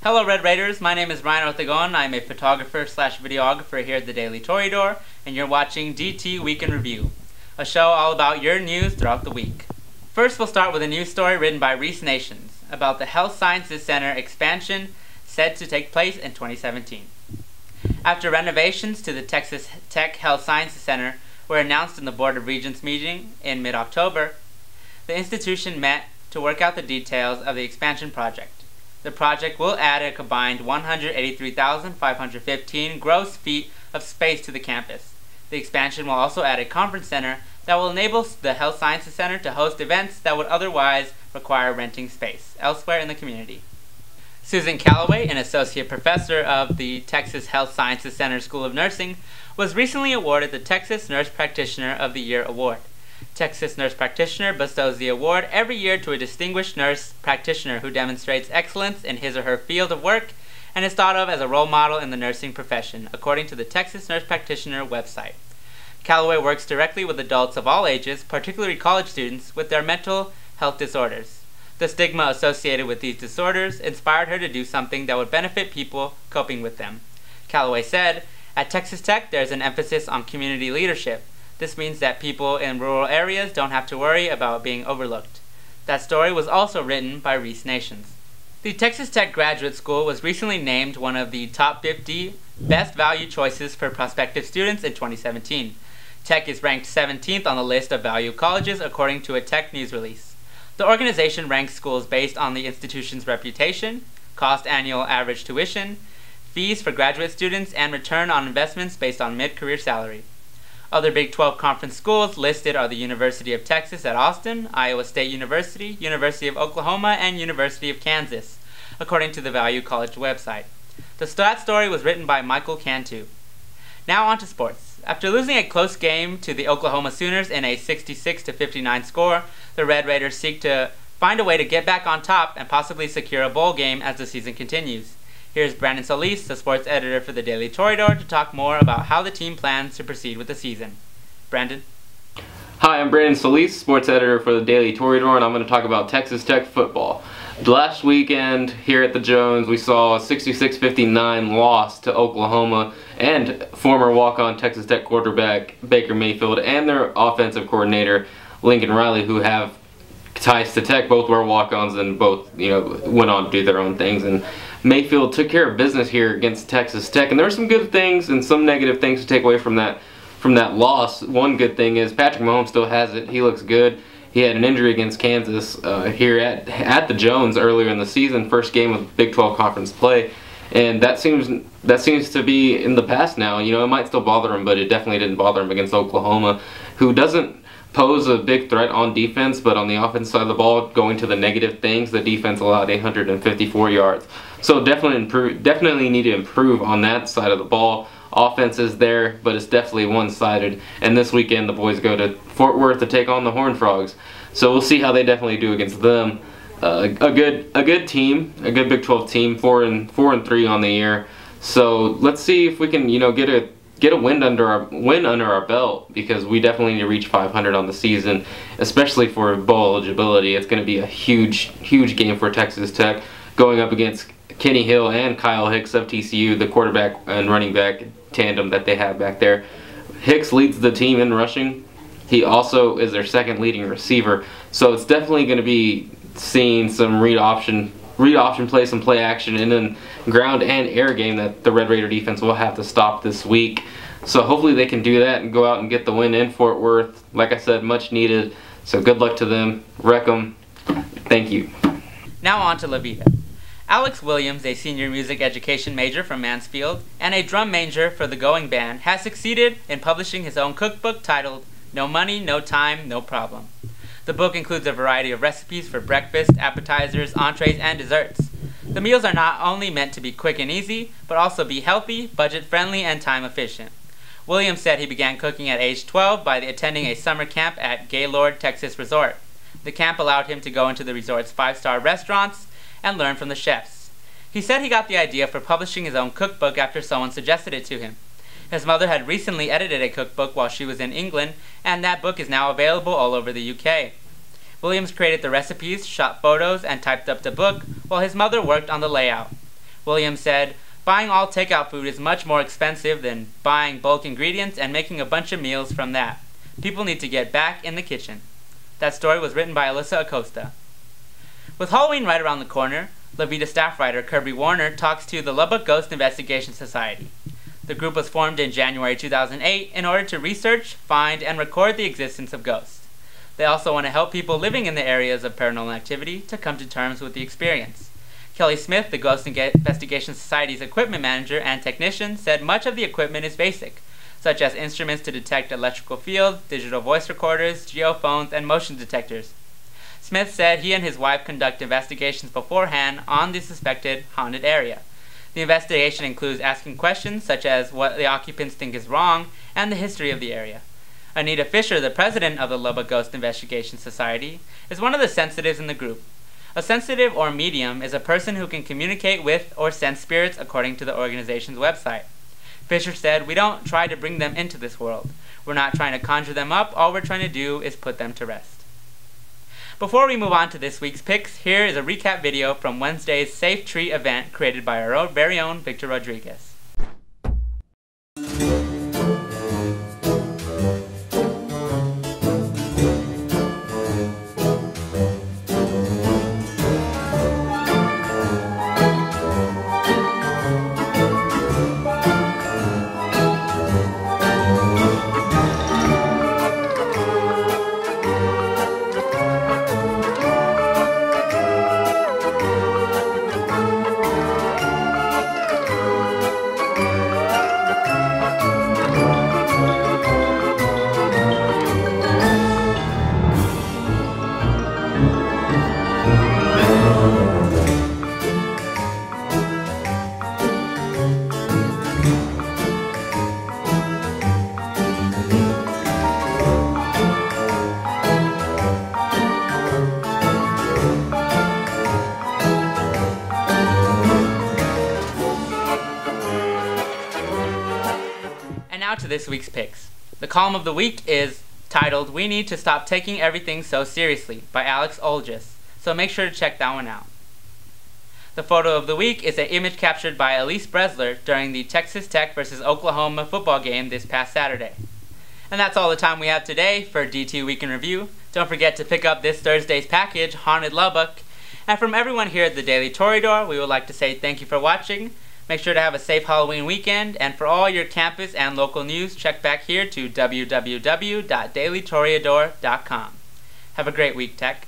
Hello Red Raiders, my name is Ryan Ortegon. I'm a photographer slash videographer here at the Daily Toreador, and you're watching DT Week in Review, a show all about your news throughout the week. First we'll start with a news story written by Reese Nations about the Health Sciences Center expansion set to take place in 2017. After renovations to the Texas Tech Health Sciences Center were announced in the Board of Regents meeting in mid-October, the institution met to work out the details of the expansion project. The project will add a combined 183,515 gross feet of space to the campus. The expansion will also add a conference center that will enable the Health Sciences Center to host events that would otherwise require renting space elsewhere in the community. Susan Calloway, an associate professor of the Texas Health Sciences Center School of Nursing, was recently awarded the Texas Nurse Practitioner of the Year award. Texas Nurse Practitioner bestows the award every year to a distinguished nurse practitioner who demonstrates excellence in his or her field of work and is thought of as a role model in the nursing profession, according to the Texas Nurse Practitioner website. Calloway works directly with adults of all ages, particularly college students, with their mental health disorders. The stigma associated with these disorders inspired her to do something that would benefit people coping with them. Calloway said, "At Texas Tech, there's an emphasis on community leadership. This means that people in rural areas don't have to worry about being overlooked." That story was also written by Reese Nations. The Texas Tech Graduate School was recently named one of the top 50 best value choices for prospective students in 2017. Tech is ranked 17th on the list of value colleges according to a Tech news release. The organization ranks schools based on the institution's reputation, cost annual average tuition, fees for graduate students, and return on investments based on mid-career salary. Other Big 12 conference schools listed are the University of Texas at Austin, Iowa State University, University of Oklahoma, and University of Kansas, according to the Value College website. The stat story was written by Michael Cantu. Now on to sports. After losing a close game to the Oklahoma Sooners in a 66-59 score, the Red Raiders seek to find a way to get back on top and possibly secure a bowl game as the season continues. Here's Brandon Solis, the sports editor for the Daily Toreador, to talk more about how the team plans to proceed with the season. Brandon? Hi, I'm Brandon Solis, sports editor for the Daily Toreador, and I'm going to talk about Texas Tech football. Last weekend here at the Jones, we saw a 66-59 loss to Oklahoma and former walk-on Texas Tech quarterback Baker Mayfield and their offensive coordinator Lincoln Riley, who have ties to Tech. Both were walk-ons and both, went on to do their own things. And Mayfield took care of business here against Texas Tech, and there were some good things and some negative things to take away from that loss. One good thing is Patrick Mahomes still has it. He looks good. He had an injury against Kansas here at the Jones earlier in the season, first game of Big 12 conference play, and that seems to be in the past now. It might still bother him, but it definitely didn't bother him against Oklahoma, who doesn't pose a big threat on defense, but on the offense side of the ball, going to the negative things, the defense allowed 854 yards. So definitely need to improve on that side of the ball. Offense is there, but it's definitely one-sided. And this weekend, the boys go to Fort Worth to take on the Horned Frogs. So we'll see how they definitely do against them. A good team, a good Big 12 team, 4-3 on the year. So let's see if we can, get a win under our belt, because we definitely need to reach 500 on the season, especially for bowl eligibility. It's going to be a huge game for Texas Tech, going up against Kenny Hill and Kyle Hicks of TCU, the quarterback and running back tandem that they have back there. Hicks leads the team in rushing. He also is their second leading receiver. So it's definitely going to be seeing some read option play, some play action, and then ground and air game that the Red Raider defense will have to stop this week. So hopefully they can do that and go out and get the win in Fort Worth. Like I said, much needed. So good luck to them. Wreck 'em. Thank you. Now on to LaVida. Alex Williams, a senior music education major from Mansfield and a drum major for the Going Band, has succeeded in publishing his own cookbook titled No Money, No Time, No Problem. The book includes a variety of recipes for breakfast, appetizers, entrees, and desserts. The meals are not only meant to be quick and easy, but also be healthy, budget-friendly, and time-efficient. Williams said he began cooking at age 12 by attending a summer camp at Gaylord, Texas Resort. The camp allowed him to go into the resort's 5-star restaurants and learn from the chefs. He said he got the idea for publishing his own cookbook after someone suggested it to him. His mother had recently edited a cookbook while she was in England, and that book is now available all over the UK. Williams created the recipes, shot photos, and typed up the book, while his mother worked on the layout. Williams said, "Buying all takeout food is much more expensive than buying bulk ingredients and making a bunch of meals from that. People need to get back in the kitchen." That story was written by Alyssa Acosta. With Halloween right around the corner, LaVida staff writer Kirby Warner talks to the Lubbock Ghost Investigation Society. The group was formed in January 2008 in order to research, find, and record the existence of ghosts. They also want to help people living in the areas of paranormal activity to come to terms with the experience. Kelly Smith, the Ghost Investigation Society's equipment manager and technician, said much of the equipment is basic, such as instruments to detect electrical fields, digital voice recorders, geophones, and motion detectors. Smith said he and his wife conduct investigations beforehand on the suspected haunted area. The investigation includes asking questions such as what the occupants think is wrong and the history of the area. Anita Fisher, the president of the Lubbock Ghost Investigation Society, is one of the sensitives in the group. A sensitive or medium is a person who can communicate with or sense spirits according to the organization's website. Fisher said, "We don't try to bring them into this world. We're not trying to conjure them up. All we're trying to do is put them to rest." Before we move on to this week's picks, here is a recap video from Wednesday's Safe Tree event created by our very own Victor Rodriguez. Now to this week's picks. The column of the week is titled "We Need to Stop Taking Everything So Seriously" by Alex Olgis, so make sure to check that one out. The photo of the week is an image captured by Elise Bresler during the Texas Tech vs. Oklahoma football game this past Saturday. And that's all the time we have today for DT Week in Review. Don't forget to pick up this Thursday's package, Haunted Lubbock. And from everyone here at the Daily Toreador, we would like to say thank you for watching. Make sure to have a safe Halloween weekend, and for all your campus and local news, check back here to www.dailytoreador.com. Have a great week, Tech.